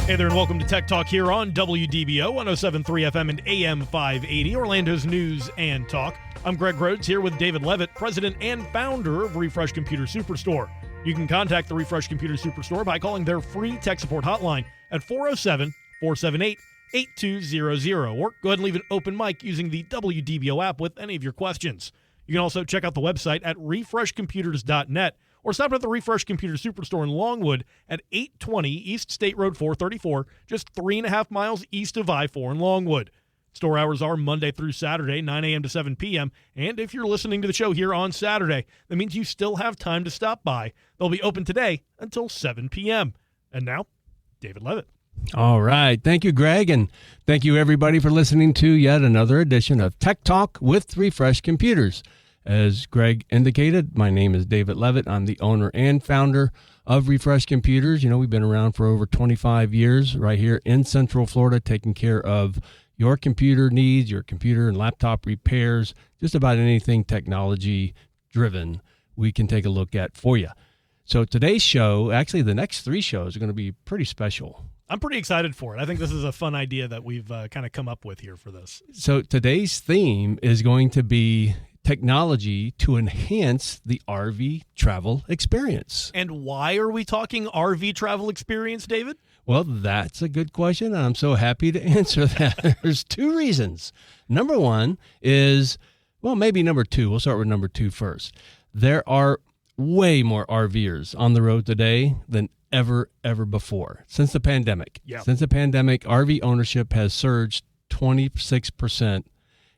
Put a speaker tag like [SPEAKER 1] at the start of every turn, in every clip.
[SPEAKER 1] Hey there, and welcome to Tech Talk here on WDBO 107.3 FM and AM 580, Orlando's news and talk. I'm Greg Rhodes here with David Levitt, president and founder of Refresh Computer Superstore. You can contact the Refresh Computer Superstore by calling their free tech support hotline at 407-478-8200, or go ahead and leave an open mic using the WDBO app with any of your questions. You can also check out the website at refreshcomputers.net or stop at the Refresh Computer Superstore in Longwood at 820 East State Road 434, just 3.5 miles east of I-4 in Longwood. Store hours are Monday through Saturday, 9 a.m. to 7 p.m., and if you're listening to the show here on Saturday, that means you still have time to stop by. They'll be open today until 7 p.m. And now, David Levitt.
[SPEAKER 2] All right. Thank you, Greg, and thank you, everybody, for listening to yet another edition of Tech Talk with Refresh Computers. As Greg indicated, my name is David Levitt. I'm the owner and founder of Refresh Computers. You know, we've been around for over 25 years right here in Central Florida, taking care of your computer needs, your computer and laptop repairs, just about anything technology driven we can take a look at for you. So today's show, actually the next 3 shows are going to be pretty special.
[SPEAKER 1] I'm pretty excited for it. I think this is a fun idea that we've kind of come up with here for this.
[SPEAKER 2] So today's theme is going to be technology to enhance the RV travel experience.
[SPEAKER 1] And why are we talking RV travel experience, David?
[SPEAKER 2] Well, that's a good question, and I'm so happy to answer that. There's 2 reasons. Number 1 is, well, maybe number 2. We'll start with number 2 first. There are way more RVers on the road today than ever before since the pandemic.
[SPEAKER 1] Yep.
[SPEAKER 2] Since the pandemic, RV ownership has surged 26%.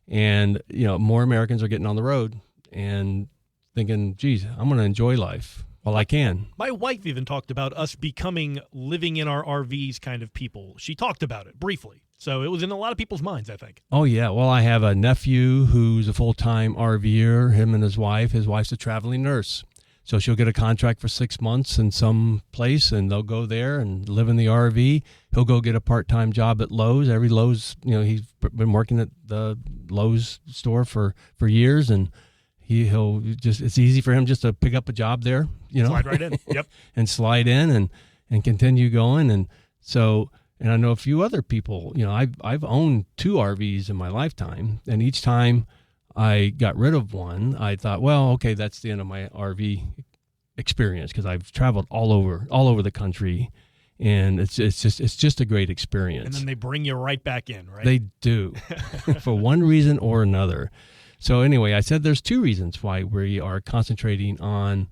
[SPEAKER 2] And, you know, more Americans are getting on the road and thinking, geez, I'm going to enjoy life while I can.
[SPEAKER 1] My wife even talked about us becoming living in our RVs kind of people. She talked about it briefly. So it was in a lot of people's minds, I think.
[SPEAKER 2] Oh, yeah. Well, I have a nephew who's a full-time RVer, him and his wife. His wife's a traveling nurse. So she'll get a contract for 6 months in some place, and they'll go there and live in the RV. He'll go get a part-time job at Lowe's. Every Lowe's, you know, he's been working at the Lowe's store for years, and he'll just, it's easy for him just to pick up a job there, you know.
[SPEAKER 1] Slide right in. Yep.
[SPEAKER 2] And slide in and continue going. And so, and I know a few other people, you know, I've owned 2 RVs in my lifetime, and each time I got rid of one, I thought, well, okay, that's the end of my RV experience, because I've traveled all over the country, and it's just a great experience.
[SPEAKER 1] And then they bring you right back in, right?
[SPEAKER 2] They do, for one reason or another. So anyway, I said there's 2 reasons why we are concentrating on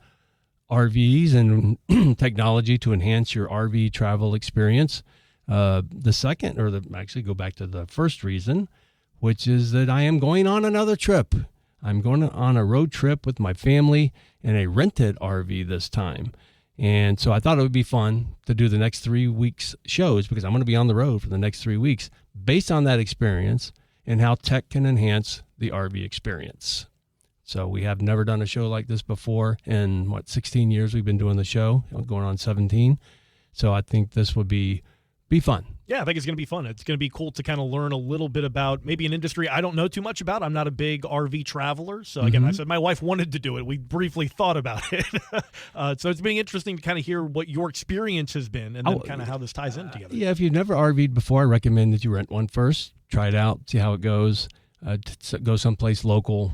[SPEAKER 2] RVs and technology to enhance your RV travel experience. The second, actually go back to the first reason, which is that I am going on another trip. I'm going on a road trip with my family in a rented RV this time. And so I thought it would be fun to do the next 3 weeks shows, because I'm going to be on the road for the next 3 weeks based on that experience and how tech can enhance the RV experience. So we have never done a show like this before in 16 years we've been doing the show, going on 17. So I think this would be fun.
[SPEAKER 1] Yeah, I think it's going to be fun. It's going to be cool to kind of learn a little bit about maybe an industry I don't know too much about. I'm not a big RV traveler. So again, I said my wife wanted to do it. We briefly thought about it. So it's being interesting to kind of hear what your experience has been and then kind of how this ties in together.
[SPEAKER 2] Yeah, if you've never RV'd before, I recommend that you rent one first. Try it out, see how it goes. Go someplace local.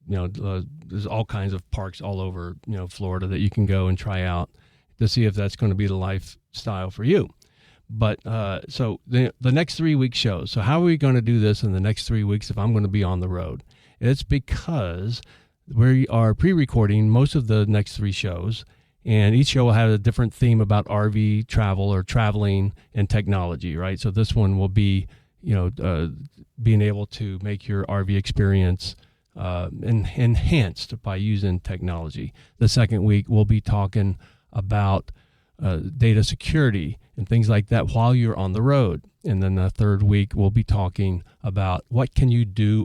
[SPEAKER 2] You know, there's all kinds of parks all over, you know, Florida that you can go and try out to see if that's going to be the lifestyle for you. But so the next 3 week shows. So how are we going to do this in the next 3 weeks if I'm going to be on the road? It's because we are pre-recording most of the next 3 shows, and each show will have a different theme about RV travel or traveling and technology, right? So this one will be, you know, being able to make your RV experience enhanced by using technology. The second week we'll be talking about data security and things like that while you're on the road. And then the third week, we'll be talking about what can you do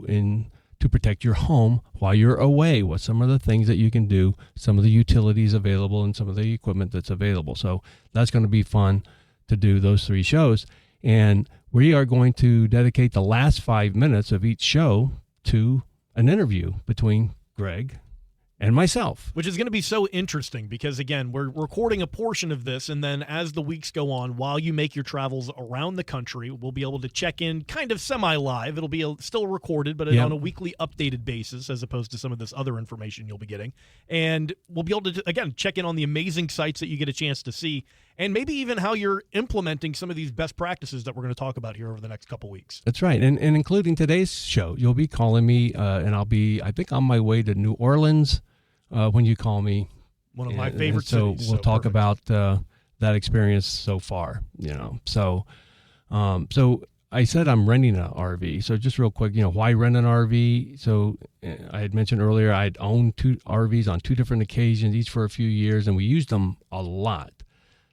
[SPEAKER 2] to protect your home while you're away, what some of the things that you can do, some of the utilities available, and some of the equipment that's available. So that's going to be fun to do those 3 shows. And we are going to dedicate the last 5 minutes of each show to an interview between Greg and myself.
[SPEAKER 1] Which is going to be so interesting because, again, we're recording a portion of this, and then as the weeks go on, while you make your travels around the country, we'll be able to check in kind of semi-live. It'll be still recorded, but on a weekly updated basis as opposed to some of this other information you'll be getting. And we'll be able to, again, check in on the amazing sites that you get a chance to see, and maybe even how you're implementing some of these best practices that we're going to talk about here over the next couple weeks.
[SPEAKER 2] That's right. And including today's show, you'll be calling me, and I'll be, I think, on my way to New Orleans when you call me.
[SPEAKER 1] One of my favorite
[SPEAKER 2] cities. So we'll talk
[SPEAKER 1] perfect.
[SPEAKER 2] about that experience so far, So I said I'm renting an RV. So just real quick, why rent an RV? So I had mentioned earlier I'd owned 2 RVs on 2 different occasions, each for a few years, and we used them a lot.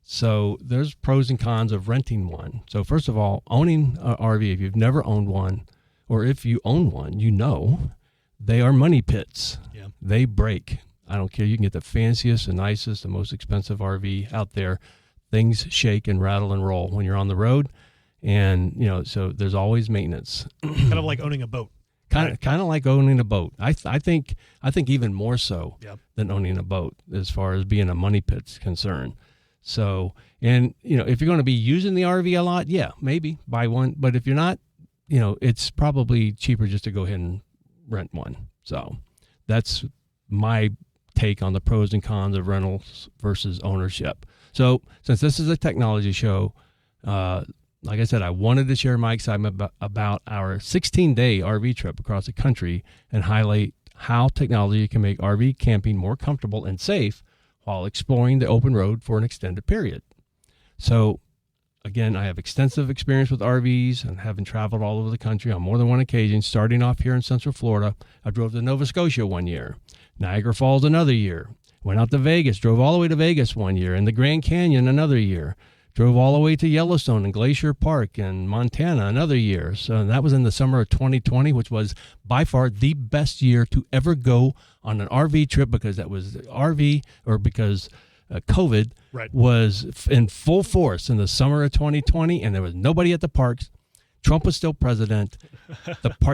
[SPEAKER 2] So there's pros and cons of renting one. So first of all, owning an RV, if you've never owned one, or if you own one, they are money pits.
[SPEAKER 1] Yeah.
[SPEAKER 2] They break. I don't care. You can get the fanciest, the nicest, the most expensive RV out there. Things shake and rattle and roll when you're on the road. And, so there's always maintenance.
[SPEAKER 1] Kind of like owning a boat.
[SPEAKER 2] Kind of like owning a boat. I think even more so than owning a boat as far as being a money pit's concerned. So, and, if you're going to be using the RV a lot, maybe buy one. But if you're not, it's probably cheaper just to go ahead and rent one. So that's my take on the pros and cons of rentals versus ownership. So since this is a technology show, like I said, I wanted to share my excitement about our 16-day RV trip across the country and highlight how technology can make RV camping more comfortable and safe while exploring the open road for an extended period. So, again, I have extensive experience with RVs and having traveled all over the country on more than one occasion, starting off here in Central Florida. I drove to Nova Scotia one year, Niagara Falls another year, went out to Vegas, drove all the way to Vegas one year, and the Grand Canyon another year, drove all the way to Yellowstone and Glacier Park in Montana another year. So that was in the summer of 2020, which was by far the best year to ever go on an RV trip because that was because COVID was in full force in the summer of 2020, and there was nobody at the parks. Trump was still president.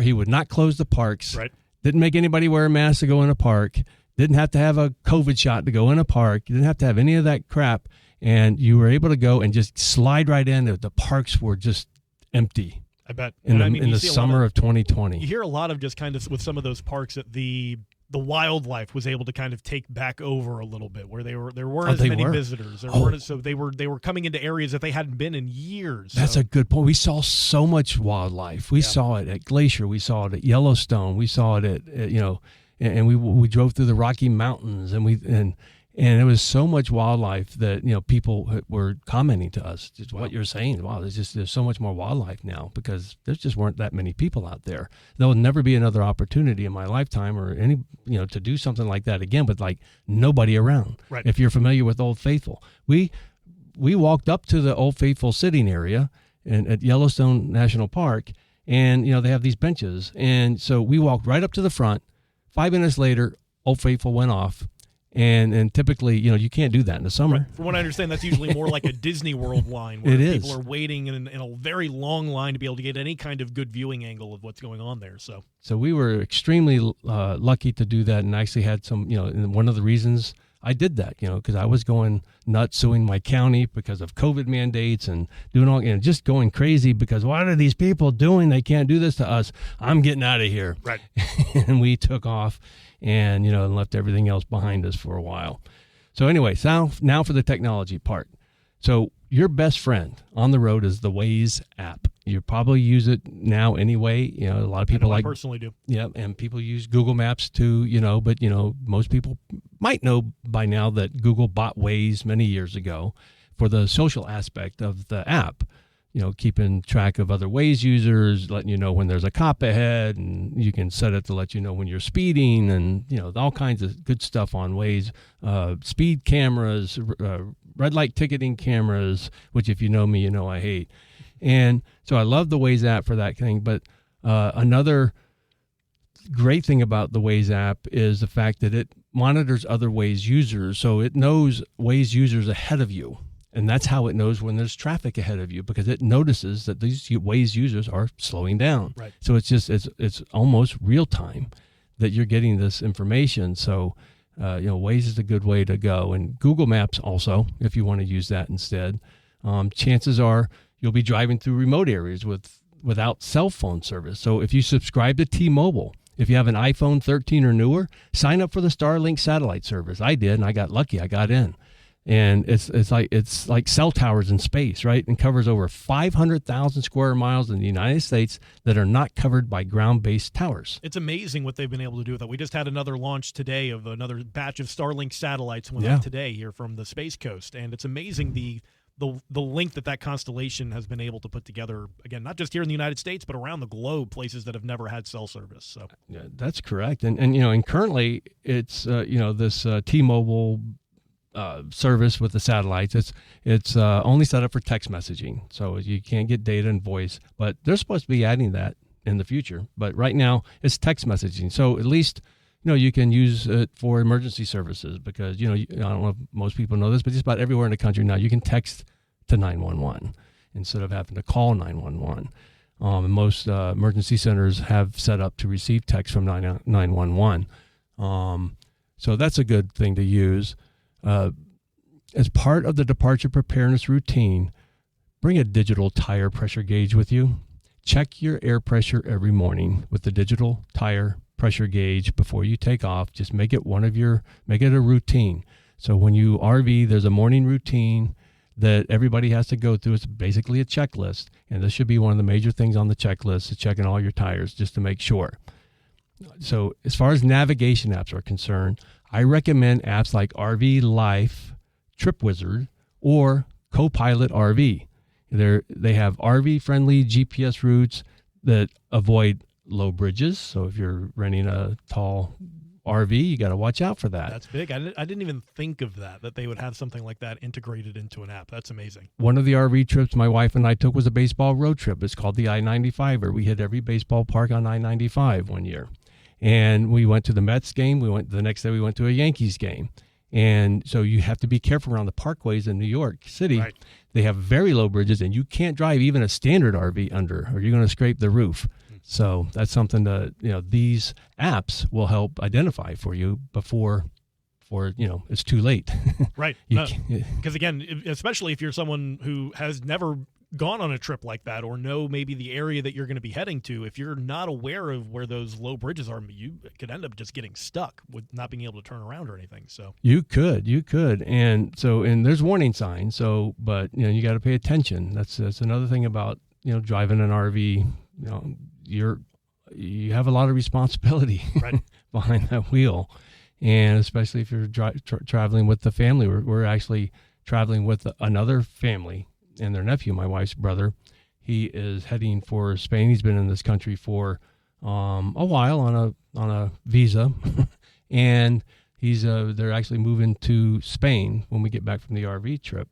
[SPEAKER 2] He would not close the parks.
[SPEAKER 1] Right.
[SPEAKER 2] Didn't make anybody wear a mask to go in a park. Didn't have to have a COVID shot to go in a park. You didn't have to have any of that crap. And you were able to go and just slide right in. The parks were just empty.
[SPEAKER 1] I bet.
[SPEAKER 2] In the summer of 2020.
[SPEAKER 1] You hear a lot of just kind of with some of those parks that the wildlife was able to kind of take back over a little bit, where there weren't as many visitors. They were coming into areas that they hadn't been in years.
[SPEAKER 2] That's a good point. We saw so much wildlife. We saw it at Glacier. We saw it at Yellowstone. We saw it at and we drove through the Rocky Mountains, and it was so much wildlife that, people were commenting to us, just what you're saying. Wow, there's so much more wildlife now because there just weren't that many people out there. There'll never be another opportunity in my lifetime or to do something like that again, but like nobody around.
[SPEAKER 1] Right.
[SPEAKER 2] If you're familiar with Old Faithful, we walked up to the Old Faithful sitting area at Yellowstone National Park, and, they have these benches. And so we walked right up to the front. 5 minutes later, Old Faithful went off. And typically, you can't do that in the summer.
[SPEAKER 1] Right. From what I understand, that's usually more like a Disney World line where people are waiting in a very long line to be able to get any kind of good viewing angle of what's going on there. So
[SPEAKER 2] we were extremely lucky to do that, and actually had some, and one of the reasons I did that, because I was going nuts suing my county because of COVID mandates and doing all, just going crazy because what are these people doing? They can't do this to us. I'm getting out of here.
[SPEAKER 1] Right.
[SPEAKER 2] And we took off. And, and left everything else behind us for a while. So anyway, now for the technology part. So your best friend on the road is the Waze app. You probably use it now anyway. A lot of people
[SPEAKER 1] I personally do.
[SPEAKER 2] Yeah, and people use Google Maps too, but, most people might know by now that Google bought Waze many years ago for the social aspect of the app. Keeping track of other Waze users, letting you know when there's a cop ahead, and you can set it to let you know when you're speeding, and, all kinds of good stuff on Waze. Speed cameras, red light ticketing cameras, which if you know me, I hate. And so I love the Waze app for that thing. But another great thing about the Waze app is the fact that it monitors other Waze users. So it knows Waze users ahead of you. And that's how it knows when there's traffic ahead of you, because it notices that these Waze users are slowing down.
[SPEAKER 1] Right.
[SPEAKER 2] So it's almost real time that you're getting this information. So Waze is a good way to go, and Google Maps also, if you want to use that instead. Chances are you'll be driving through remote areas without cell phone service. So if you subscribe to T-Mobile, if you have an iPhone 13 or newer, sign up for the Starlink satellite service. I did, and I got lucky. I got in. And it's like cell towers in space, right? And covers over 500,000 square miles in the United States that are not covered by ground-based towers.
[SPEAKER 1] It's amazing what they've been able to do with that. We just had another launch today of another batch of Starlink satellites went up today here from the Space Coast, and it's amazing the link that constellation has been able to put together, again, not just here in the United States, but around the globe, places that have never had cell service. So
[SPEAKER 2] yeah, that's correct. And currently it's this T-Mobile service with the satellites. It's only set up for text messaging, so you can't get data and voice. But they're supposed to be adding that in the future. But right now it's text messaging. So at least you can use it for emergency services because I don't know if most people know this, but just about everywhere in the country now you can text to 911 instead of having to call 911. And most emergency centers have set up to receive text from 911. So that's a good thing to use. As part of the departure preparedness routine, bring a digital tire pressure gauge with you. Check your air pressure every morning with the digital tire pressure gauge before you take off. Just make it a routine. So when you RV, there's a morning routine that everybody has to go through. It's basically a checklist, and this should be one of the major things on the checklist, is checking all your tires just to make sure. So as far as navigation apps are concerned, I recommend apps like RV Life, TripWizard, or Copilot RV. They have RV-friendly GPS routes that avoid low bridges. So if you're renting a tall RV, you got to watch out for that.
[SPEAKER 1] That's big. I didn't even think of that they would have something like that integrated into an app. That's amazing.
[SPEAKER 2] One of the RV trips my wife and I took was a baseball road trip. It's called the I-95er. We hit every baseball park on I-95 one year. And we went to the Mets game. The next day we went to a Yankees game. And so you have to be careful around the parkways in New York City.
[SPEAKER 1] Right.
[SPEAKER 2] They have very low bridges, and you can't drive even a standard RV under, or you're going to scrape the roof. So that's something that, these apps will help identify for you before it's too late.
[SPEAKER 1] Right. Because again, especially if you're someone who has never gone on a trip like that or know maybe the area that you're going to be heading to, if you're not aware of where those low bridges are, you could end up just getting stuck with not being able to turn around or anything. So
[SPEAKER 2] you could. And there's warning signs. But you got to pay attention. That's another thing about, driving an RV, you have a lot of responsibility
[SPEAKER 1] right.
[SPEAKER 2] behind that wheel. And especially if you're traveling with the family, we're actually traveling with another family and their nephew, my wife's brother. He is heading for Spain. He's been in this country for a while on a visa, and they're actually moving to Spain when we get back from the RV trip.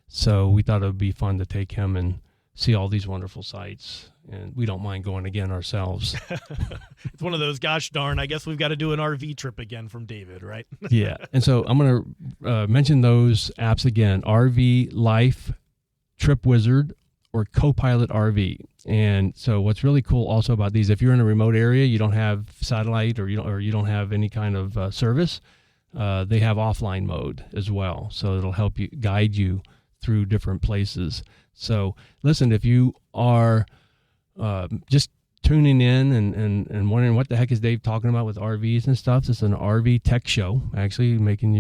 [SPEAKER 2] So we thought it would be fun to take him and see all these wonderful sights, and we don't mind going again ourselves.
[SPEAKER 1] It's one of those, gosh darn, I guess we've got to do an RV trip again from David, right?
[SPEAKER 2] Yeah, and so I'm going to mention those apps again: RV Life, TripWizard, or Copilot RV. And so what's really cool also about these, if you're in a remote area, you don't have satellite or you don't have any kind of service, they have offline mode as well. So it'll help you guide you through different places. So listen, if you are just tuning in and wondering what the heck is Dave talking about with RVs and stuff, it's an RV tech show, actually making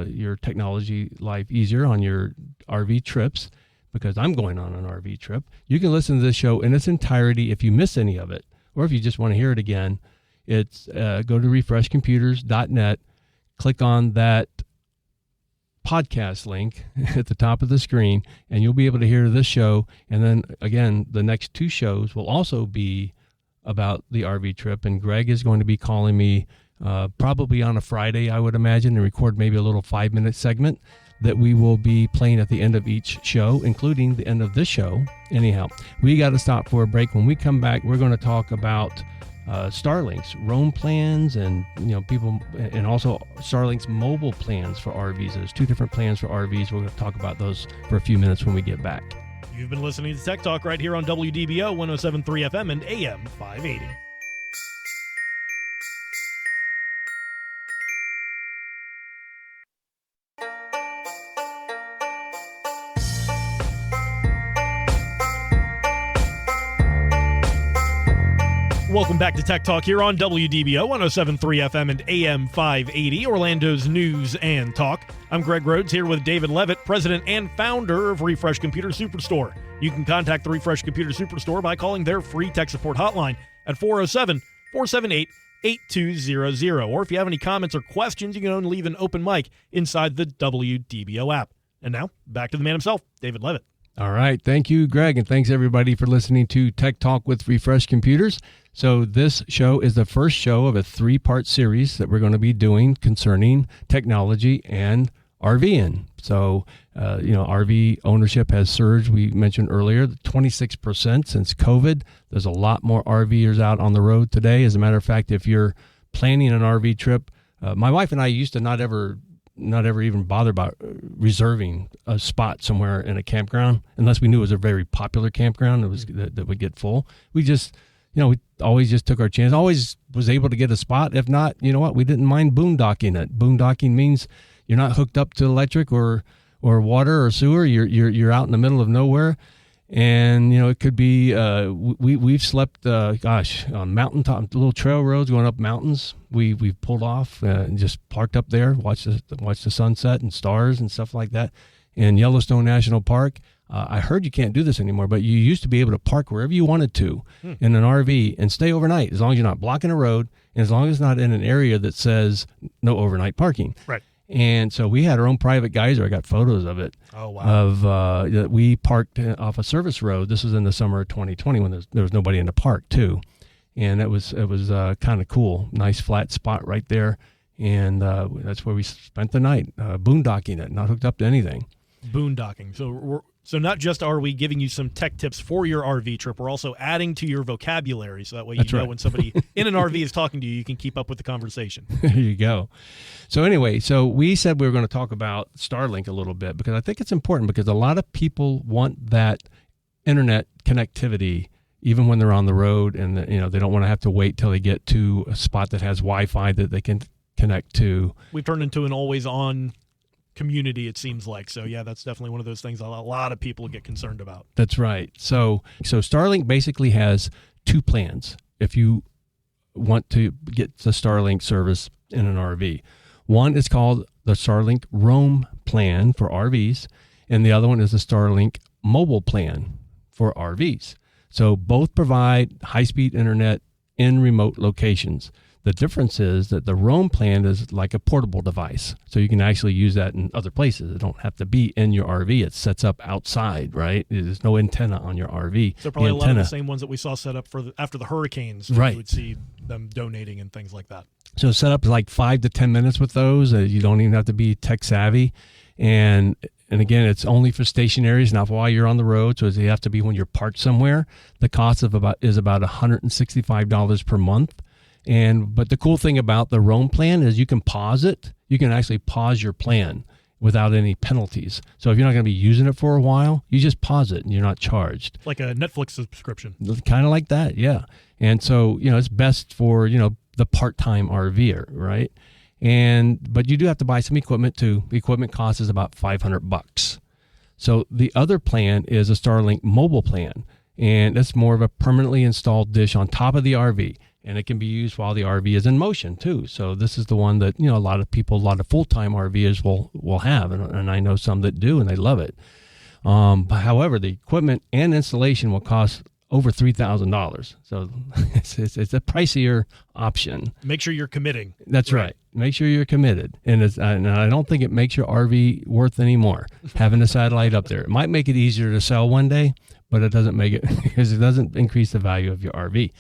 [SPEAKER 2] your technology life easier on your RV trips, because I'm going on an RV trip. You can listen to this show in its entirety if you miss any of it, or if you just want to hear it again. It's go to refreshcomputers.net, click on that podcast link at the top of the screen, and you'll be able to hear this show. And then again, the next two shows will also be about the RV trip, and Greg is going to be calling me probably on a Friday, I would imagine, and record maybe a little 5-minute segment that we will be playing at the end of each show, including the end of this show. Anyhow, we got to stop for a break. When we come back, we're going to talk about Starlink's roam plans and people, and also Starlink's mobile plans for RVs. There's two different plans for RVs. We're going to talk about those for a few minutes when we get back.
[SPEAKER 1] You've been listening to Tech Talk right here on WDBO 107.3 FM and AM 580. Welcome back to Tech Talk here on WDBO 107.3 FM and AM 580, Orlando's news and talk. I'm Greg Rhodes here with David Levitt, president and founder of Refresh Computer Superstore. You can contact the Refresh Computer Superstore by calling their free tech support hotline at 407-478-8200. Or if you have any comments or questions, you can leave an open mic inside the WDBO app. And now, back to the man himself, David Levitt.
[SPEAKER 2] All right. Thank you, Greg, and thanks everybody for listening to Tech Talk with Refresh Computers. So this show is the first show of a 3-part series that we're going to be doing concerning technology and RVing. So, RV ownership has surged. We mentioned earlier, 26% since COVID. There's a lot more RVers out on the road today. As a matter of fact, if you're planning an RV trip, my wife and I used to not ever even bother about reserving a spot somewhere in a campground unless we knew it was a very popular campground that would get full. We just, we always just took our chance. Always was able to get a spot. If not, you know what? We didn't mind boondocking it. Boondocking means you're not hooked up to electric or water or sewer. You're out in the middle of nowhere. And, it could be, we've slept, on mountaintop, little trail roads going up mountains. We've pulled off and just parked up there, watched the sunset and stars and stuff like that. In Yellowstone National Park, I heard you can't do this anymore, but you used to be able to park wherever you wanted to in an RV and stay overnight, as long as you're not blocking a road and as long as it's not in an area that says no overnight parking.
[SPEAKER 1] Right.
[SPEAKER 2] And so we had our own private geyser. I got photos of it.
[SPEAKER 1] Oh, wow.
[SPEAKER 2] That we parked off a service road. This was in the summer of 2020 when there was nobody in the park too. And it was kind of cool. Nice flat spot right there. And that's where we spent the night, boondocking it, not hooked up to anything.
[SPEAKER 1] Boondocking. So not just are we giving you some tech tips for your RV trip, we're also adding to your vocabulary so that way when somebody in an RV is talking to you, you can keep up with the conversation.
[SPEAKER 2] There you go. So anyway, we said we were going to talk about Starlink a little bit because I think it's important because a lot of people want that internet connectivity even when they're on the road and they don't want to have to wait till they get to a spot that has Wi-Fi that they can connect to.
[SPEAKER 1] We've turned into an always-on community, it seems like. So yeah, that's definitely one of those things a lot of people get concerned about.
[SPEAKER 2] That's right. So Starlink basically has 2 plans if you want to get the Starlink service in an RV. One is called the Starlink Roam plan for RVs, and the other one is the Starlink Mobile plan for RVs. So both provide high-speed internet in remote locations. The difference is that the Roam plan is like a portable device. So you can actually use that in other places. It don't have to be in your RV. It sets up outside, right? There's no antenna on your RV.
[SPEAKER 1] So probably a lot of the same ones that we saw set up after the hurricanes.
[SPEAKER 2] Right.
[SPEAKER 1] You would see them donating and things like that.
[SPEAKER 2] So set up like 5 to 10 minutes with those. You don't even have to be tech savvy. And again, it's only for stationaries, not while you're on the road. So you have to be when you're parked somewhere. The cost is about $165 per month. But the cool thing about the Roam plan is you can pause it. You can actually pause your plan without any penalties. So if you're not going to be using it for a while, you just pause it and you're not charged.
[SPEAKER 1] Like a Netflix subscription.
[SPEAKER 2] Kind of like that, yeah. And so, it's best for, the part-time RVer, right? But you do have to buy some equipment too. The equipment cost is about $500. So the other plan is a Starlink mobile plan. And that's more of a permanently installed dish on top of the RV. And it can be used while the RV is in motion too. So this is the one that, a lot of full-time RVers will have. And I know some that do, and they love it. But however, the equipment and installation will cost over $3,000. So it's a pricier option.
[SPEAKER 1] Make sure you're committing.
[SPEAKER 2] That's right. Make sure you're committed. And I don't think it makes your RV worth any more having a satellite up there. It might make it easier to sell one day, but it doesn't make it because it doesn't increase the value of your RV.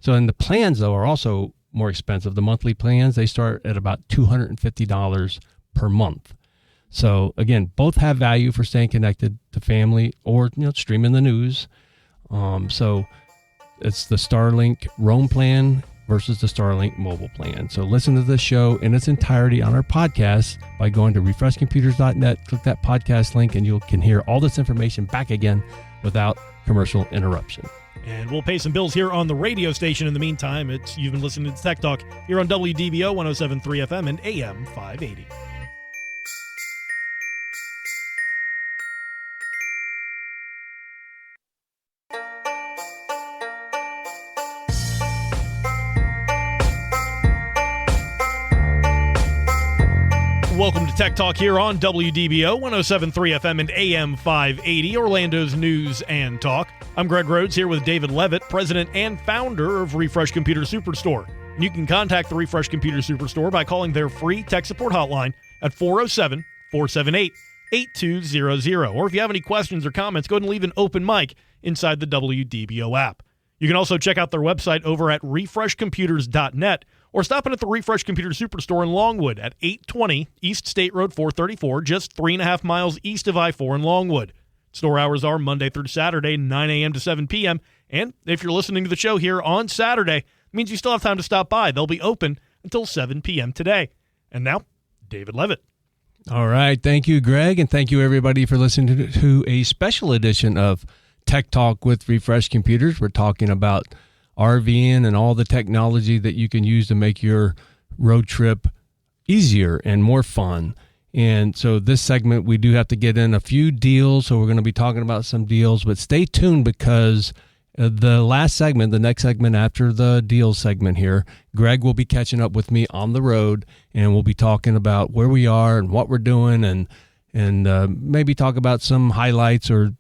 [SPEAKER 2] So, and the plans, though, are also more expensive. The monthly plans, they start at about $250 per month. So, again, both have value for staying connected to family or, streaming the news. So it's the Starlink Roam plan versus the Starlink mobile plan. So listen to this show in its entirety on our podcast by going to refreshcomputers.net, click that podcast link, and you can hear all this information back again without commercial interruption.
[SPEAKER 1] And we'll pay some bills here on the radio station. In the meantime, you've been listening to Tech Talk here on WDBO 107.3 FM and AM 580. Welcome to Tech Talk here on WDBO 107.3 FM and AM 580, Orlando's news and talk. I'm Greg Rhodes here with David Levitt, president and founder of Refresh Computer Superstore. And you can contact the Refresh Computer Superstore by calling their free tech support hotline at 407-478-8200. Or if you have any questions or comments, go ahead and leave an open mic inside the WDBO app. You can also check out their website over at refreshcomputers.net or stop in at the Refresh Computer Superstore in Longwood at 820 East State Road 434, just 3.5 miles east of I-4 in Longwood. Store hours are Monday through Saturday, 9 a.m. to 7 p.m. And if you're listening to the show here on Saturday, it means you still have time to stop by. They'll be open until 7 p.m. today. And now, David Levitt.
[SPEAKER 2] All right. Thank you, Greg, and thank you, everybody, for listening to a special edition of Tech Talk with Refresh Computers. We're talking about RVing and all the technology that you can use to make your road trip easier and more fun. And so this segment, we do have to get in a few deals. So we're going to be talking about some deals, but stay tuned because the last segment, the next segment after the deals segment here, Greg will be catching up with me on the road, and we'll be talking about where we are and what we're doing, and maybe talk about some highlights or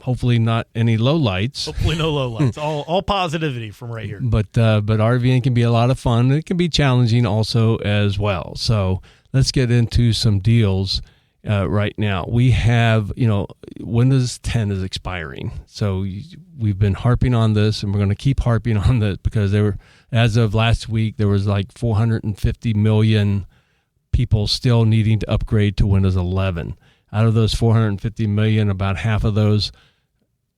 [SPEAKER 2] hopefully not any lowlights.
[SPEAKER 1] Hopefully no lowlights. all positivity from right here.
[SPEAKER 2] But RVing can be a lot of fun. It can be challenging also as well. So let's get into some deals right now. We have, Windows 10 is expiring. So we've been harping on this, and we're going to keep harping on this because as of last week, there was like 450 million people still needing to upgrade to Windows 11. Out of those 450 million, about half of those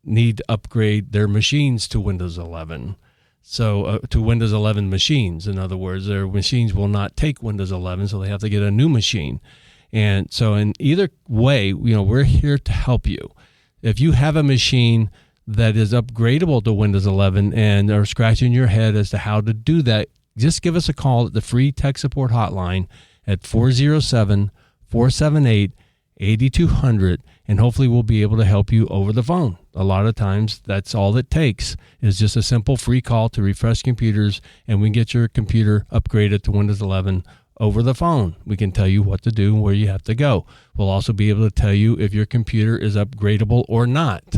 [SPEAKER 2] need to upgrade their machines to Windows 11. So to Windows 11 machines. In other words, their machines will not take Windows 11, so they have to get a new machine. And so in either way, we're here to help you. If you have a machine that is upgradable to Windows 11 and are scratching your head as to how to do that, just give us a call at the free tech support hotline at 407-478-8200, and hopefully we'll be able to help you over the phone. A lot of times that's all it takes is just a simple free call to Refresh Computers, and we can get your computer upgraded to Windows 11 over the phone. We can tell you what to do and where you have to go. We'll also be able to tell you if your computer is upgradable or not.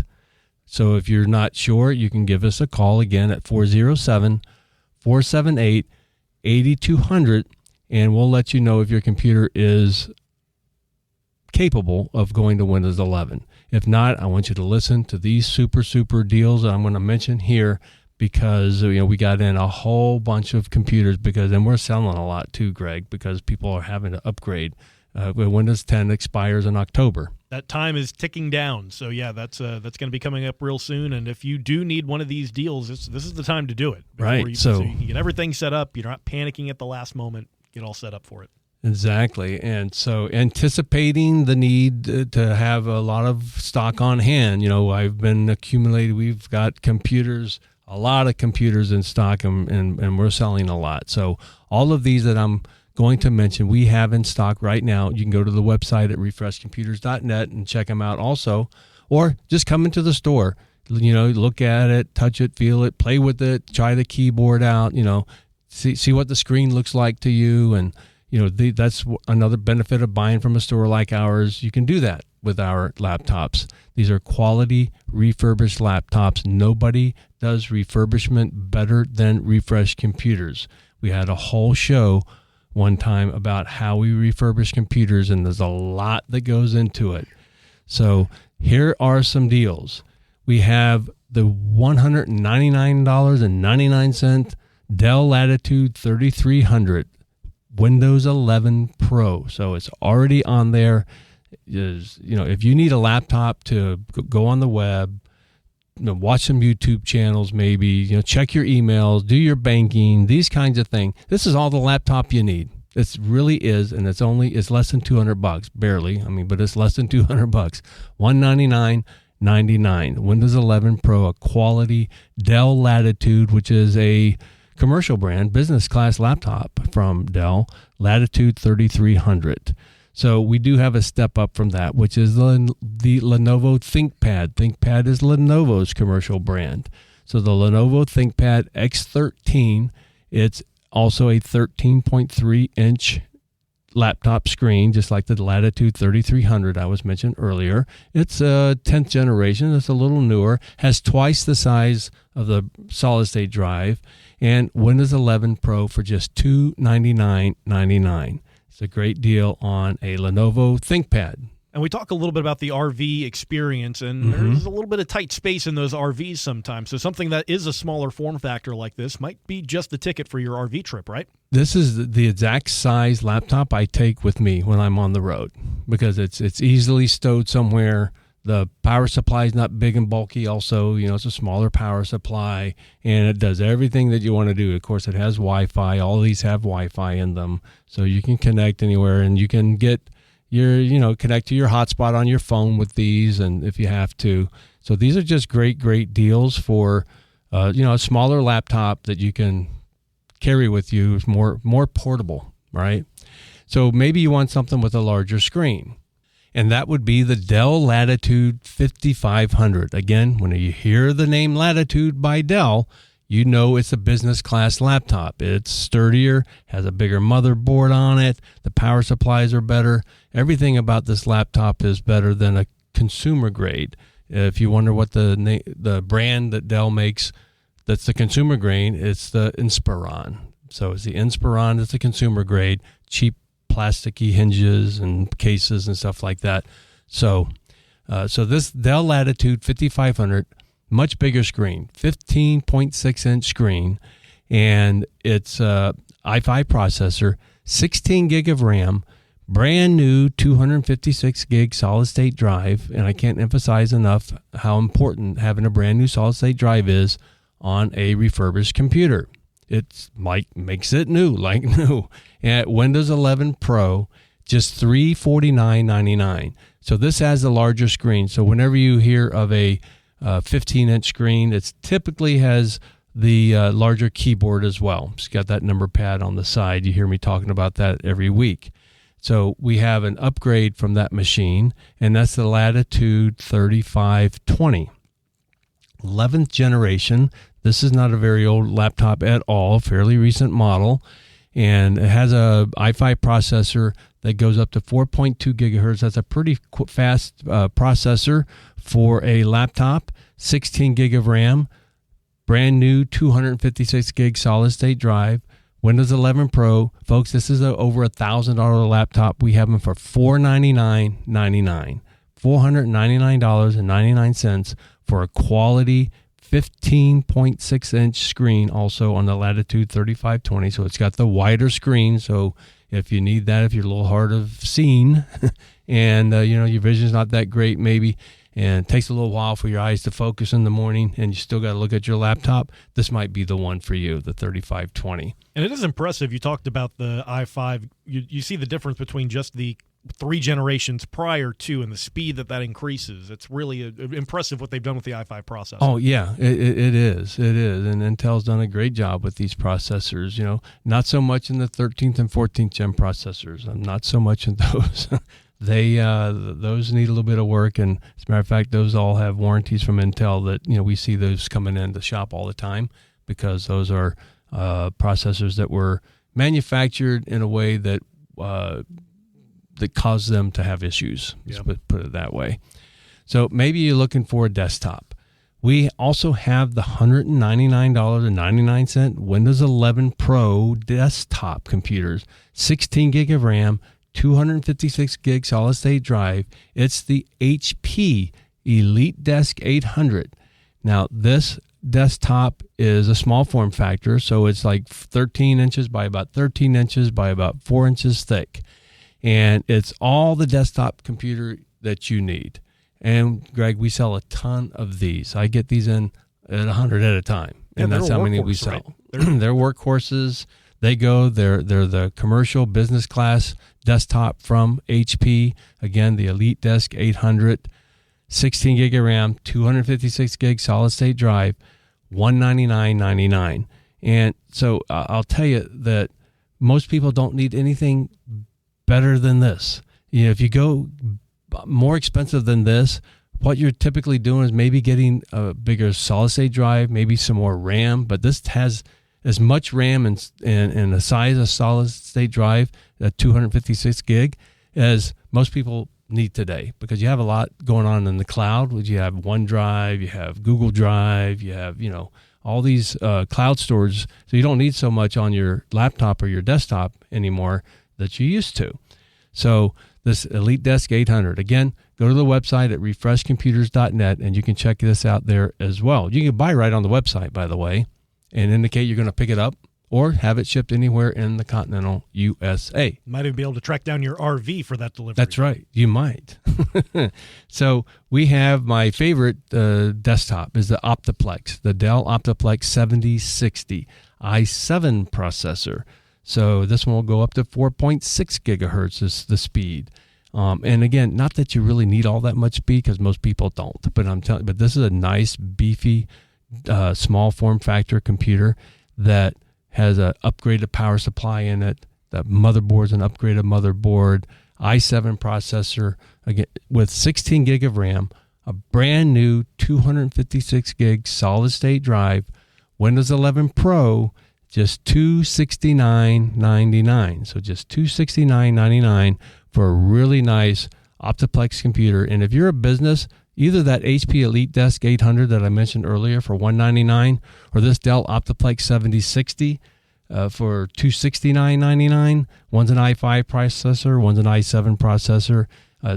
[SPEAKER 2] So if you're not sure, you can give us a call again at 407-478-8200, and we'll let you know if your computer is capable of going to Windows 11. If not, I want you to listen to these super deals that I'm going to mention here because we got in a whole bunch of computers and we're selling a lot too, Greg, because people are having to upgrade. Windows 10 expires in October.
[SPEAKER 1] That time is ticking down. So yeah, that's going to be coming up real soon. And if you do need one of these deals, this is the time to do it.
[SPEAKER 2] Right.
[SPEAKER 1] So you can get everything set up. You're not panicking at the last moment. Get all set up for it.
[SPEAKER 2] Exactly. And so anticipating the need to have a lot of stock on hand, I've been accumulating, we've got a lot of computers in stock, and we're selling a lot. So all of these that I'm going to mention, we have in stock right now. You can go to the website at refreshcomputers.net and check them out also, or just come into the store, look at it, touch it, feel it, play with it, try the keyboard out, see what the screen looks like to you. And that's another benefit of buying from a store like ours. You can do that with our laptops. These are quality refurbished laptops. Nobody does refurbishment better than Refresh Computers. We had a whole show one time about how we refurbish computers, and there's a lot that goes into it. So here are some deals. We have the $199.99 Dell Latitude 3300 Windows 11 Pro. So it's already on there. If you need a laptop to go on the web, watch some YouTube channels, maybe, check your emails, do your banking, these kinds of things. This is all the laptop you need. It really is, and it's less than $200, barely. But it's less than $200. $199.99. Windows 11 Pro, a quality Dell Latitude, which is a commercial brand, business class laptop from Dell, Latitude 3300. So we do have a step up from that, which is the Lenovo ThinkPad. ThinkPad is Lenovo's commercial brand. So the Lenovo ThinkPad X13, it's also a 13.3-inch laptop screen, just like the Latitude 3300 I was mentioned earlier. It's a 10th generation. It's a little newer, has twice the size of the solid-state drive, and Windows 11 Pro for just $299.99. It's a great deal on a Lenovo ThinkPad.
[SPEAKER 1] And we talk a little bit about the RV experience, and there's a little bit of tight space in those RVs sometimes. So something that is a smaller form factor like this might be just the ticket for your RV trip, right?
[SPEAKER 2] This is the exact size laptop I take with me when I'm on the road because it's easily stowed somewhere. The power supply is not big and bulky. Also, it's a smaller power supply, and it does everything that you want to do. Of course, it has Wi-Fi. All of these have Wi-Fi in them, so you can connect anywhere, and you can get connect to your hotspot on your phone with these, and if you have to. So these are just great deals for, a smaller laptop that you can carry with you. It's more portable, right? So maybe you want something with a larger screen, and that would be the Dell Latitude 5500. Again, when you hear the name Latitude by Dell, you know it's a business class laptop. It's sturdier, has a bigger motherboard on it. The power supplies are better. Everything about this laptop is better than a consumer grade. If you wonder what the brand that Dell makes that's the consumer grade, it's the Inspiron. So it's the Inspiron. It's the consumer grade, cheap plasticky hinges and cases and stuff like that. So this Dell Latitude 5500, much bigger screen, 15.6-inch screen, and it's a i5 processor, 16 gig of RAM, brand new 256 gig solid state drive, and I can't emphasize enough how important having a brand new solid state drive is on a refurbished computer. It's like makes it new, like new. And Windows 11 Pro, just $349.99. So this has a larger screen. So whenever you hear of a 15-inch screen, it typically has the larger keyboard as well. It's got that number pad on the side. You hear me talking about that every week. So we have an upgrade from that machine, and that's the Latitude 3520. 11th generation. This is not a very old laptop at all, fairly recent model, and it has a i5 processor that goes up to 4.2 gigahertz. That's a pretty fast processor for a laptop. 16 gig of RAM, brand new 256 gig solid state drive, Windows 11 Pro. Folks, this is over $1,000 laptop. We have them for $499.99. $499.99 for a quality 15.6-inch screen, also on the Latitude 3520. So it's got the wider screen. So if you need that, if you're a little hard of seeing and your vision's not that great maybe, and it takes a little while for your eyes to focus in the morning, and you still got to look at your laptop, this might be the one for you, the 3520.
[SPEAKER 1] And it is impressive. You talked about the i5. You see the difference between just the 3 generations prior to and the speed that increases. It's really impressive what they've done with the i5 processor.
[SPEAKER 2] Oh, yeah, it is. It is. And Intel's done a great job with these processors. Not so much in the 13th and 14th gen processors. Not so much in those. Those need a little bit of work. And as a matter of fact, those all have warranties from Intel that, we see those coming in the shop all the time because those are processors that were manufactured in a way that caused them to have issues. Let's put it that way. So maybe you're looking for a desktop. We also have the $199.99 Windows 11 Pro desktop computers, 16 gig of RAM, 256 gig solid state drive. It's the HP EliteDesk 800. Now, this desktop is a small form factor, so it's like 13 inches by about 13 inches by about 4 inches thick. And it's all the desktop computer that you need. And, Greg, we sell a ton of these. I get these in at 100 at a time, and that's how many we sell. Right? They're workhorses. They're the commercial business class desktop from HP. Again, the EliteDesk 800, 16 gig of RAM, 256 gig solid state drive, $199.99. And so I'll tell you that most people don't need anything better than this. If you go more expensive than this, what you're typically doing is maybe getting a bigger solid state drive, maybe some more RAM, but this has as much RAM and the size of solid state drive, at 256 gig, as most people need today, because you have a lot going on in the cloud. You have OneDrive, you have Google Drive, you have, all these cloud storage. So you don't need so much on your laptop or your desktop anymore that you used to. So this EliteDesk 800, again, go to the website at refreshcomputers.net and you can check this out there as well. You can buy right on the website, by the way, and indicate you're going to pick it up or have it shipped anywhere in the continental USA.
[SPEAKER 1] Might even be able to track down your RV for that delivery.
[SPEAKER 2] That's right. You might. So we have my favorite desktop is the Optiplex, the Dell Optiplex 7060 i7 processor. So this one will go up to 4.6 gigahertz is the speed. And again, not that you really need all that much speed because most people don't, but I'm telling you, but this is a nice, beefy, small form factor computer that has an upgraded power supply in it. The motherboard's an upgraded motherboard, i7 processor, again with 16 gig of RAM, a brand new 256 gig solid state drive, Windows 11 Pro, just $269.99. So just $269.99 for a really nice Optiplex computer. And if you're a business, either that HP EliteDesk 800 that I mentioned earlier for $199, or this Dell Optiplex 7060 for $269.99. One's an i5 processor, one's an i7 processor.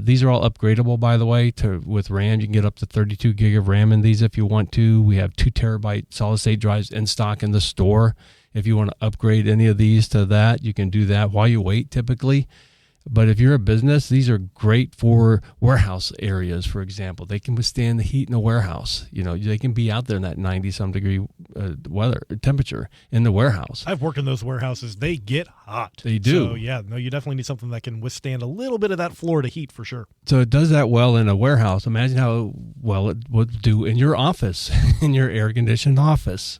[SPEAKER 2] These are all upgradable, by the way. With RAM, you can get up to 32 gig of RAM in these if you want to. We have 2 terabyte solid state drives in stock in the store. If you want to upgrade any of these to that, you can do that while you wait typically. But if you're a business, these are great for warehouse areas, for example. They can withstand the heat in a warehouse. They can be out there in that 90-some degree temperature in the warehouse.
[SPEAKER 1] I've worked in those warehouses. They get hot.
[SPEAKER 2] They do.
[SPEAKER 1] So, yeah, no, you definitely need something that can withstand a little bit of that Florida heat for sure.
[SPEAKER 2] So it does that well in a warehouse. Imagine how well it would do in your office, in your air-conditioned office.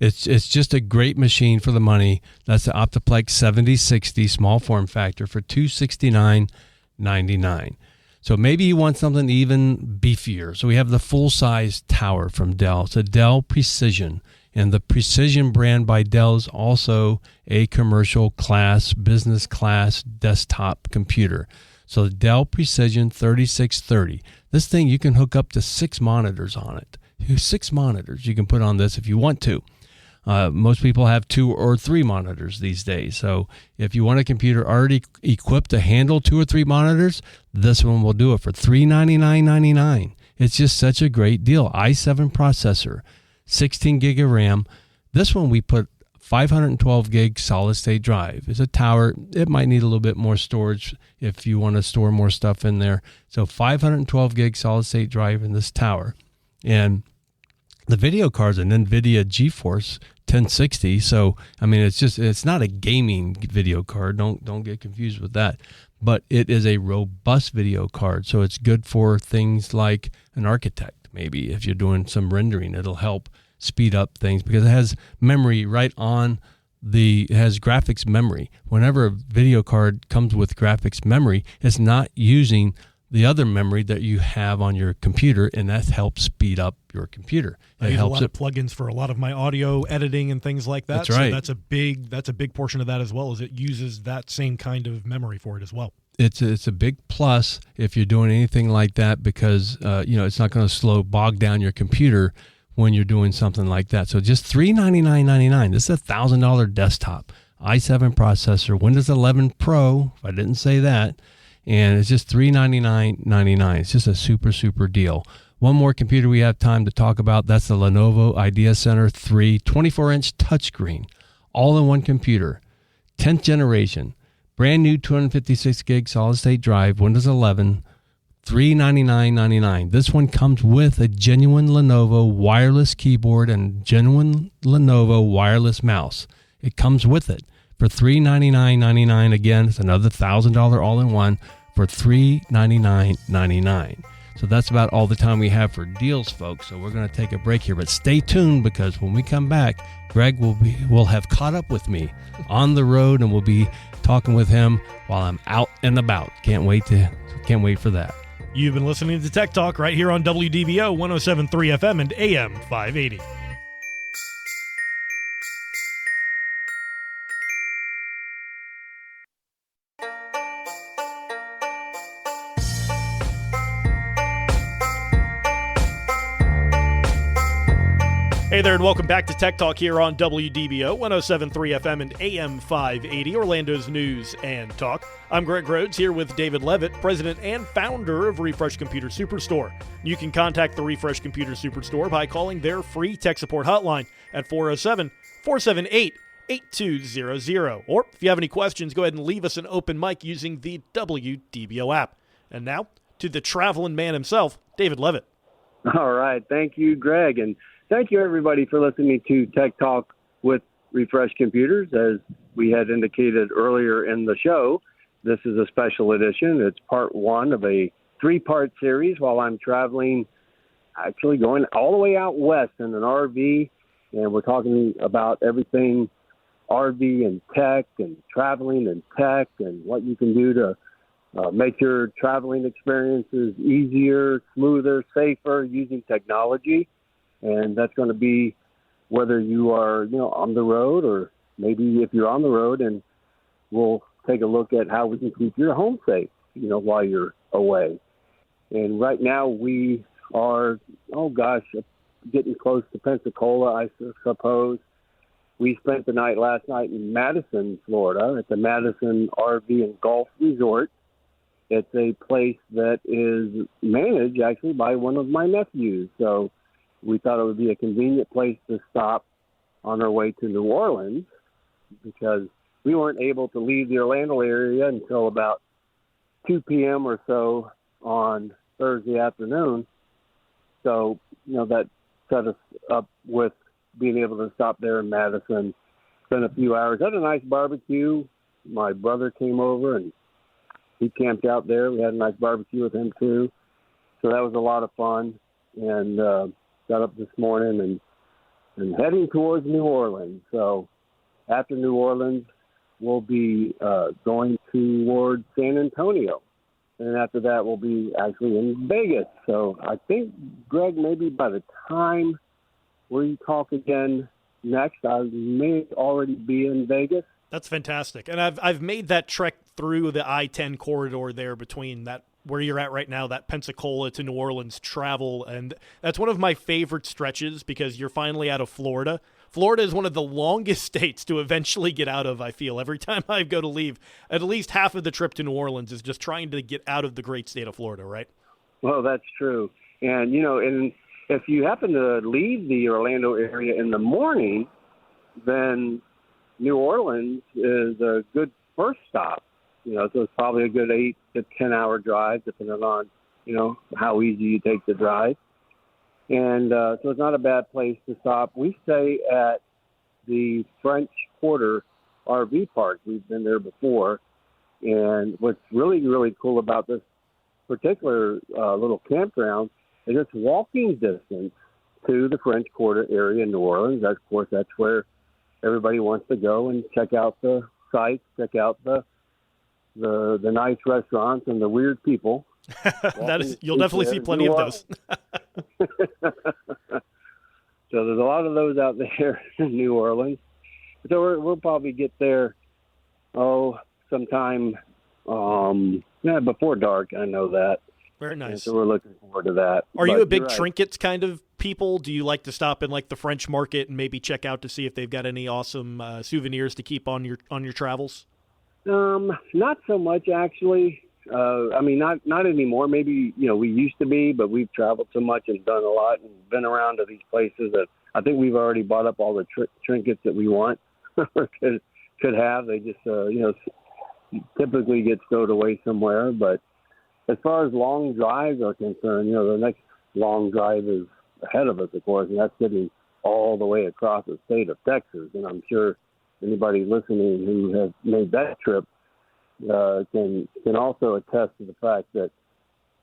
[SPEAKER 2] It's just a great machine for the money. That's the Optiplex 7060 small form factor for $269.99. So maybe you want something even beefier. So we have the full-size tower from Dell. It's a Dell Precision. And the Precision brand by Dell is also a commercial class, business class desktop computer. So the Dell Precision 3630. This thing, you can hook up to 6 monitors on it. 6 monitors you can put on this if you want to. Most people have 2 or 3 monitors these days. So if you want a computer already equipped to handle 2 or 3 monitors, this one will do it for $399.99. It's just such a great deal. i7 processor, 16 gig of RAM. This one we put 512 gig solid state drive. It's a tower. It might need a little bit more storage if you want to store more stuff in there. So 512 gig solid state drive in this tower. And the video card's an NVIDIA GeForce 1060. So, I mean, it's not a gaming video card. Don't get confused with that. But it is a robust video card. So it's good for things like an architect. Maybe if you're doing some rendering, it'll help speed up things because it has memory right on it has graphics memory. Whenever a video card comes with graphics memory, it's not using the other memory that you have on your computer, and that helps speed up your computer.
[SPEAKER 1] I use a lot of plugins for a lot of my audio editing and things like that.
[SPEAKER 2] That's right.
[SPEAKER 1] So that's a big portion of that as well, as it uses that same kind of memory for it as well.
[SPEAKER 2] It's a big plus if you're doing anything like that because it's not going to bog down your computer when you're doing something like that. So just $399.99. This is a $1,000 desktop, i7 processor, Windows 11 Pro. If I didn't say that. And it's just $399.99. It's just a super, super deal. One more computer we have time to talk about. That's the Lenovo IdeaCenter 3 24-inch touchscreen, all-in-one computer, 10th generation, brand new 256 gig solid-state drive, Windows 11, $399.99. This one comes with a genuine Lenovo wireless keyboard and genuine Lenovo wireless mouse. It comes with it. For $399.99, again, it's another $1,000 all-in-one for $399.99. So that's about all the time we have for deals, folks. So we're going to take a break here, but stay tuned because when we come back, Greg will have caught up with me on the road, and we'll be talking with him while I'm out and about. Can't wait for that.
[SPEAKER 1] You've been listening to Tech Talk right here on WDBO 107.3 FM and AM 580. Hey there, and welcome back to Tech Talk here on WDBO 107.3 FM and AM 580, Orlando's news and talk. I'm Greg Rhodes here with David Levitt, president and founder of Refresh Computer Superstore. You can contact the Refresh Computer Superstore by calling their free tech support hotline at 407-478-8200. Or if you have any questions, go ahead and leave us an open mic using the WDBO app. And now, to the traveling man himself, David Levitt.
[SPEAKER 3] All right. Thank you, Greg. And thank you, everybody, for listening to Tech Talk with Refresh Computers. As we had indicated earlier in the show, this is a special edition. It's part one of a three-part series while I'm traveling, actually going all the way out west in an RV. And we're talking about everything RV and tech and traveling and tech and what you can do to make your traveling experiences easier, smoother, safer using technology. And that's going to be whether you are, on the road, or maybe if you're on the road, and we'll take a look at how we can keep your home safe, while you're away. And right now we are, getting close to Pensacola, I suppose. We spent the night last night in Madison, Florida, at the Madison RV and Golf Resort. It's a place that is managed actually by one of my nephews. So we thought it would be a convenient place to stop on our way to New Orleans, because we weren't able to leave the Orlando area until about 2 p.m. or so on Thursday afternoon. So, that set us up with being able to stop there in Madison, spend a few hours, had a nice barbecue. My brother came over and he camped out there. We had a nice barbecue with him too. So that was a lot of fun. And got up this morning and heading towards New Orleans. So after New Orleans, we'll be going towards San Antonio. And after that, we'll be actually in Vegas. So I think, Greg, maybe by the time we talk again next, I may already be in Vegas.
[SPEAKER 1] That's fantastic. And I've made that trek through the I-10 corridor there between that, where you're at right now, that Pensacola to New Orleans travel. And that's one of my favorite stretches because you're finally out of Florida. Florida is one of the longest states to eventually get out of, I feel. Every time I go to leave, at least half of the trip to New Orleans is just trying to get out of the great state of Florida, right?
[SPEAKER 3] Well, that's true. And, and if you happen to leave the Orlando area in the morning, then New Orleans is a good first stop. So it's probably a good 8 to 10 hour drive, depending on, how easy you take the drive. And so it's not a bad place to stop. We stay at the French Quarter RV Park. We've been there before. And what's really, really cool about this particular little campground is it's walking distance to the French Quarter area in New Orleans. Of course, that's where everybody wants to go and check out the sites, check out the nice restaurants and the weird people.
[SPEAKER 1] You'll definitely see plenty of those.
[SPEAKER 3] So there's a lot of those out there in New Orleans. So we'll probably get there, sometime before dark. I know that.
[SPEAKER 1] Very nice.
[SPEAKER 3] And so we're looking forward to that.
[SPEAKER 1] Are you a big trinkets kind of people? Do you like to stop in like the French market and maybe check out to see if they've got any awesome souvenirs to keep on your travels?
[SPEAKER 3] Not so much actually. Not anymore. Maybe, we used to be, but we've traveled so much and done a lot and been around to these places that I think we've already bought up all the trinkets that we want or could have. They just, typically get stowed away somewhere. But as far as long drives are concerned, the next long drive is ahead of us, of course, and that's getting all the way across the state of Texas. And I'm sure anybody listening who has made that trip can also attest to the fact that,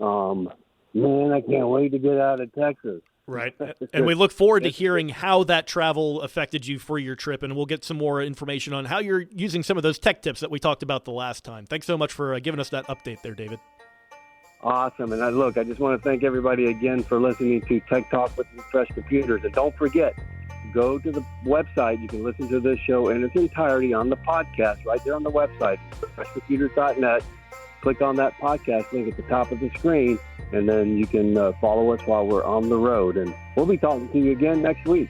[SPEAKER 3] I can't wait to get out of Texas.
[SPEAKER 1] Right. And we look forward to hearing how that travel affected you for your trip, and we'll get some more information on how you're using some of those tech tips that we talked about the last time. Thanks so much for giving us that update there, David.
[SPEAKER 3] Awesome. And I just want to thank everybody again for listening to Tech Talk with Refresh Computers. And don't forget, go to the website. You can listen to this show in its entirety on the podcast right there on the website, refreshcomputers.net. Click on that podcast link at the top of the screen, and then you can follow us while we're on the road. And we'll be talking to you again next week.